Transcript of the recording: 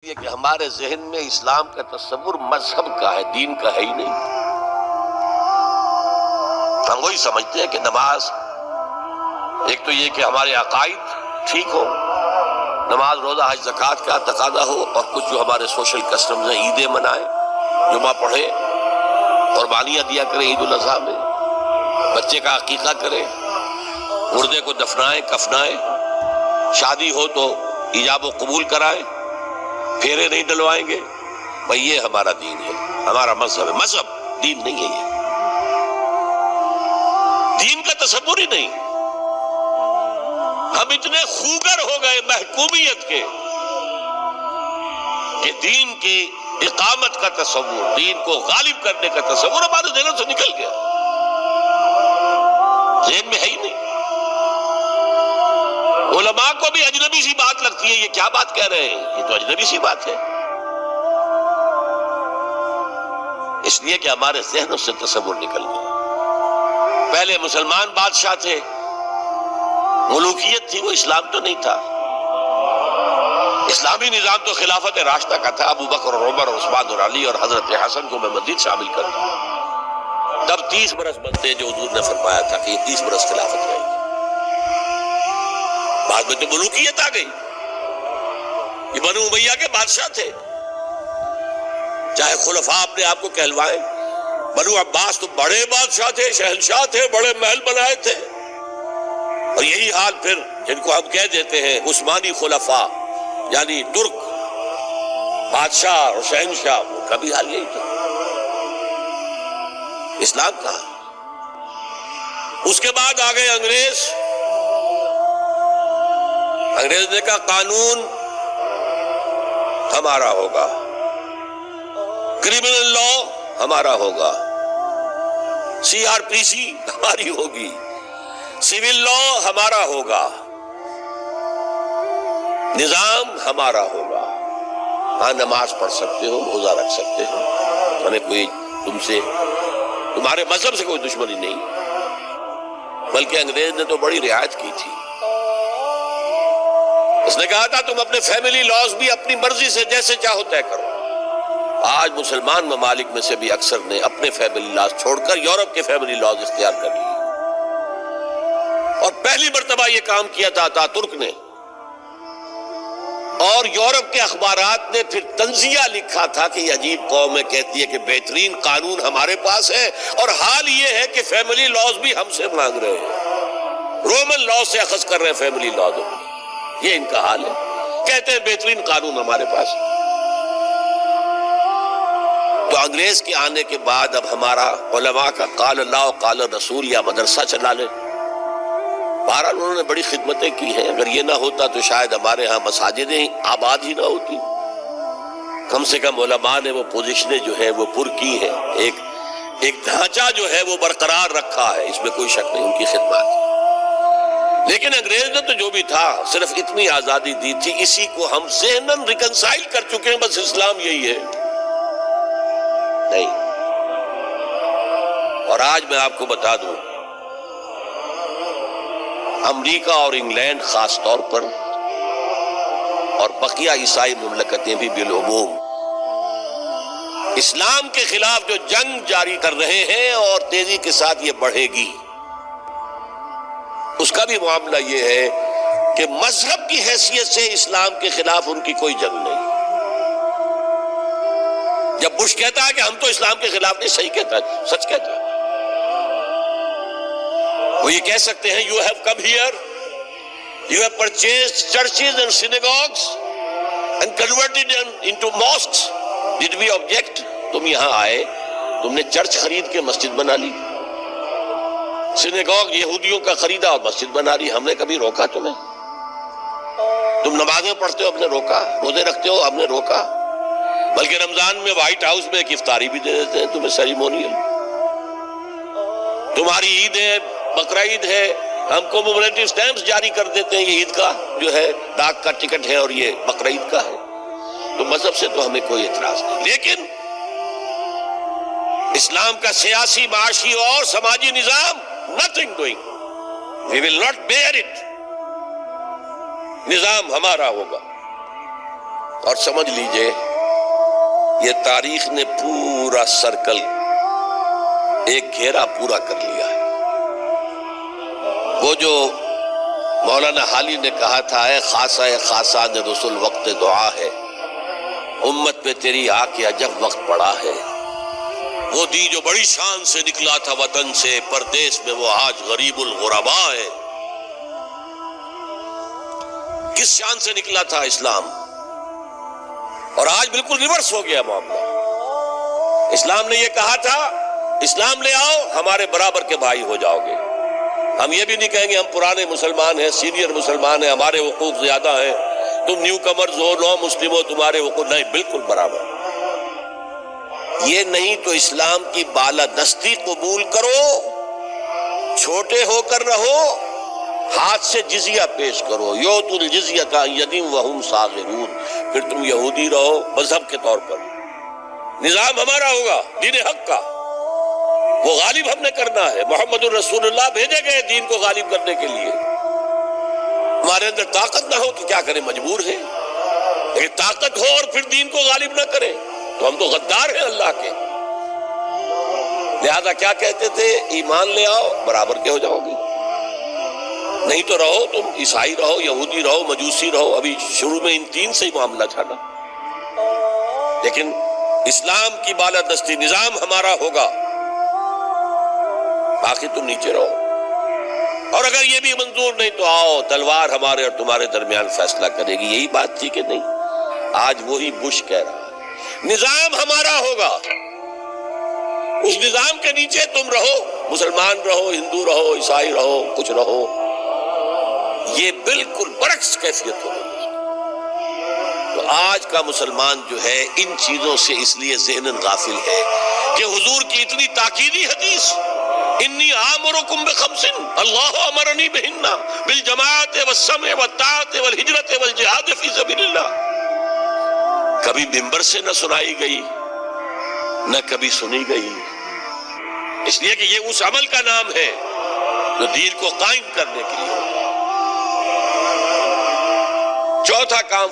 یہ کہ ہمارے ذہن میں اسلام کا تصور مذہب کا ہے، دین کا ہے ہی نہیں۔ ہم وہی سمجھتے ہیں کہ نماز ایک تو یہ کہ ہمارے عقائد ٹھیک ہو، نماز روزہ حج زکوٰۃ کا تقاضا ہو، اور کچھ جو ہمارے سوشل کسٹمز ہیں، عیدیں منائیں، جمعہ پڑھے، قربانیاں دیا کریں عید الاضحیٰ میں، بچے کا عقیقہ کریں، مردے کو دفنائیں کفنائیں، شادی ہو تو ایجاب و قبول کرائیں، پھیرے نہیں ڈلوائیں گے۔ بھئی یہ ہمارا دین ہے، ہمارا مذہب ہے۔ مذہب دین نہیں ہے، یہ دین کا تصور ہی نہیں۔ ہم اتنے خوگر ہو گئے محکومیت کے کہ دین کی اقامت کا تصور، دین کو غالب کرنے کا تصور ہمارے ذہنوں سے نکل گیا، ذہن میں ہے ہی نہیں۔ علماء کو بھی اجنبی سی بات لگتی ہے، یہ کیا بات کہہ رہے ہیں، یہ تو اجنبی سی بات ہے، اس لیے کہ ہمارے ذہنوں سے تصور نکل گیا۔ پہلے مسلمان بادشاہ تھے، ملوکیت تھی، وہ اسلام تو نہیں تھا۔ اسلامی نظام تو خلافت راشدہ کا تھا، ابو بکر اور عمر اور عثمان اور علی اور حضرت حسن کو میں مزید شامل کرتا ہوں۔ تب 30 برس بنتے جو حضور نے فرمایا تھا کہ یہ 30 برس خلافت رہے گی۔ بعد میں تو ملوکیت آ گئی، یہ بنو امیہ کے بادشاہ تھے، چاہے خلفاء اپنے آپ کو کہلوائیں۔ بنو عباس تو بڑے بادشاہ تھے، شہنشاہ تھے، بڑے محل بنائے تھے، اور یہی حال پھر جن کو ہم کہہ دیتے ہیں عثمانی خلفاء، یعنی ترک بادشاہ اور شہنشاہ، ان کا بھی حال یہی تھا۔ اسلام کہاں؟ اس کے بعد آ گئے انگریز۔ انگریز نے کہا قانون ہمارا ہوگا، کرمنل لا ہمارا ہوگا، CRPC ہماری ہوگی، سول لا ہمارا ہوگا، نظام ہمارا ہوگا۔ ہاں نماز پڑھ سکتے ہو، روزہ رکھ سکتے ہو، ہمیں کوئی تمہارے مذہب سے کوئی دشمنی نہیں، بلکہ انگریز نے تو بڑی رعایت کی تھی۔ اس نے کہا تھا تم اپنے فیملی لاز بھی اپنی مرضی سے جیسے چاہو طے کرو۔ آج مسلمان ممالک میں سے بھی اکثر نے اپنے فیملی لاز چھوڑ کر یورپ کے فیملی لاز اختیار کر لیے، اور پہلی مرتبہ یہ کام کیا تھا اتا ترک نے، اور یورپ کے اخبارات نے پھر تنزیہ لکھا تھا کہ یہ عجیب قوم ہے، کہتی ہے کہ بہترین قانون ہمارے پاس ہے، اور حال یہ ہے کہ فیملی لاز بھی ہم سے مانگ رہے ہیں، رومن لا سے اخذ کر رہے ہیں فیملی لا، یہ ان کا حال ہے، کہتے ہیں بہترین قانون ہمارے پاس۔ تو انگریز کے آنے کے بعد اب ہمارا علماء کا قال اللہ و قال رسول یا مدرسہ چلا لے۔ بہرحال انہوں نے بڑی خدمتیں کی ہیں، اگر یہ نہ ہوتا تو شاید ہمارے ہاں مساجدیں آباد ہی نہ ہوتی۔ کم سے کم علماء نے وہ پوزیشنیں جو ہے وہ پر کی ہیں، ایک ڈھانچہ جو ہے وہ برقرار رکھا ہے، اس میں کوئی شک نہیں، ان کی خدمات۔ لیکن انگریز نے تو جو بھی تھا صرف اتنی آزادی دی تھی، اسی کو ہم ذہناً ریکنسائل کر چکے ہیں، بس اسلام یہی ہے نہیں۔ اور آج میں آپ کو بتا دوں، امریکہ اور انگلینڈ خاص طور پر، اور بقیہ عیسائی مملکتیں بھی بالعموم، اسلام کے خلاف جو جنگ جاری کر رہے ہیں اور تیزی کے ساتھ یہ بڑھے گی، اس کا بھی معاملہ یہ ہے کہ مذہب کی حیثیت سے اسلام کے خلاف ان کی کوئی جنگ نہیں۔ جب بش کہتا ہے کہ ہم تو اسلام کے خلاف نہیں، صحیح کہتا ہے، سچ کہتا ہے۔ وہ یہ کہہ سکتے ہیں you have come here, you have purchased churches and synagogues and converted them into mosques. Did we object? تم یہاں آئے، تم نے چرچ خرید کے مسجد بنا لی، سینیگوگ یہودیوں کا خریدا اور مسجد بنا لی، ہم نے کبھی روکا تمہیں؟ تم نمازیں پڑھتے ہو، ہم نے روکا؟ روزے رکھتے ہو، ہم نے روکا؟ بلکہ رمضان میں وائٹ ہاؤس میں ایک افطاری بھی دے دیتے ہیں تمہیں، سیریمونیل۔ تمہاری عید ہے، بقرہ عید ہے، ہم کو کومیموریٹو سٹیمپس جاری کر دیتے ہیں، یہ عید کا جو ہے ڈاک کا ٹکٹ ہے اور یہ بقرہ عید کا ہے۔ تو مذہب سے تو ہمیں کوئی اعتراض نہیں، لیکن اسلام کا سیاسی، معاشی اور سماجی نظام nothing doing. We will not bear it. نظام ہمارا ہوگا، اور سمجھ لیجئے یہ تاریخ نے پورا سرکل ایک گھیرا پورا کر لیا ہے۔ وہ جو مولانا حالی نے کہا تھا، اے خاصہ خاصان رسول وقت دعا ہے، امت پہ تیری آ کے عجب وقت پڑا ہے۔ وہ دی جو بڑی شان سے نکلا تھا وطن سے، پردیس میں وہ آج غریب الغربا ہے۔ کس شان سے نکلا تھا اسلام، اور آج بالکل ریورس ہو گیا معاملہ۔ اسلام نے یہ کہا تھا اسلام لے آؤ ہمارے برابر کے بھائی ہو جاؤ گے۔ ہم یہ بھی نہیں کہیں گے ہم پرانے مسلمان ہیں، سینئر مسلمان ہیں، ہمارے حقوق زیادہ ہیں، تم نیو کمرز ہو، نو مسلم ہو، تمہارے حقوق نہیں، بالکل برابر۔ یہ نہیں تو اسلام کی بالادستی قبول کرو، چھوٹے ہو کر رہو، ہاتھ سے جزیہ پیش کرو، یؤتوا الجزیۃ عن ید وہم صاغرون، پھر تم یہودی رہو مذہب کے طور پر، نظام ہمارا ہوگا دین حق کا، وہ غالب ہم نے کرنا ہے۔ محمد الرسول اللہ بھیجے گئے دین کو غالب کرنے کے لیے۔ ہمارے اندر طاقت نہ ہو تو کیا کریں، مجبور ہیں، لیکن طاقت ہو اور پھر دین کو غالب نہ کریں تو ہم تو غدار ہیں اللہ کے۔ لہذا کیا کہتے تھے، ایمان لے آؤ برابر کے ہو جاؤ گے، نہیں تو رہو تم عیسائی رہو، یہودی رہو، مجوسی رہو۔ ابھی شروع میں ان تین سے ہی معاملہ چھانا، لیکن اسلام کی بالادستی نظام ہمارا ہوگا، باقی تم نیچے رہو۔ اور اگر یہ بھی منظور نہیں تو آؤ تلوار ہمارے اور تمہارے درمیان فیصلہ کرے گی۔ یہی بات تھی کہ نہیں؟ آج وہی بش کہہ رہا ہے نظام ہمارا ہوگا، اس نظام کے نیچے تم رہو، مسلمان رہو، ہندو رہو، عیسائی رہو، کچھ رہو۔ یہ بالکل برعکس کیفیت ہوگی۔ تو آج کا مسلمان جو ہے ان چیزوں سے اس لیے ذہناً غافل ہے کہ حضور کی اتنی تاکیدی حدیث، انی آمرکم بخمس اللہ امرنی بہن بالجماعت والسمع والطاعت والہجرت والجہاد فی سبیل اللہ، کبھی منبر سے نہ سنائی گئی نہ کبھی سنی گئی، اس لیے کہ یہ اس عمل کا نام ہے جو دین کو قائم کرنے کے لیے۔ چوتھا کام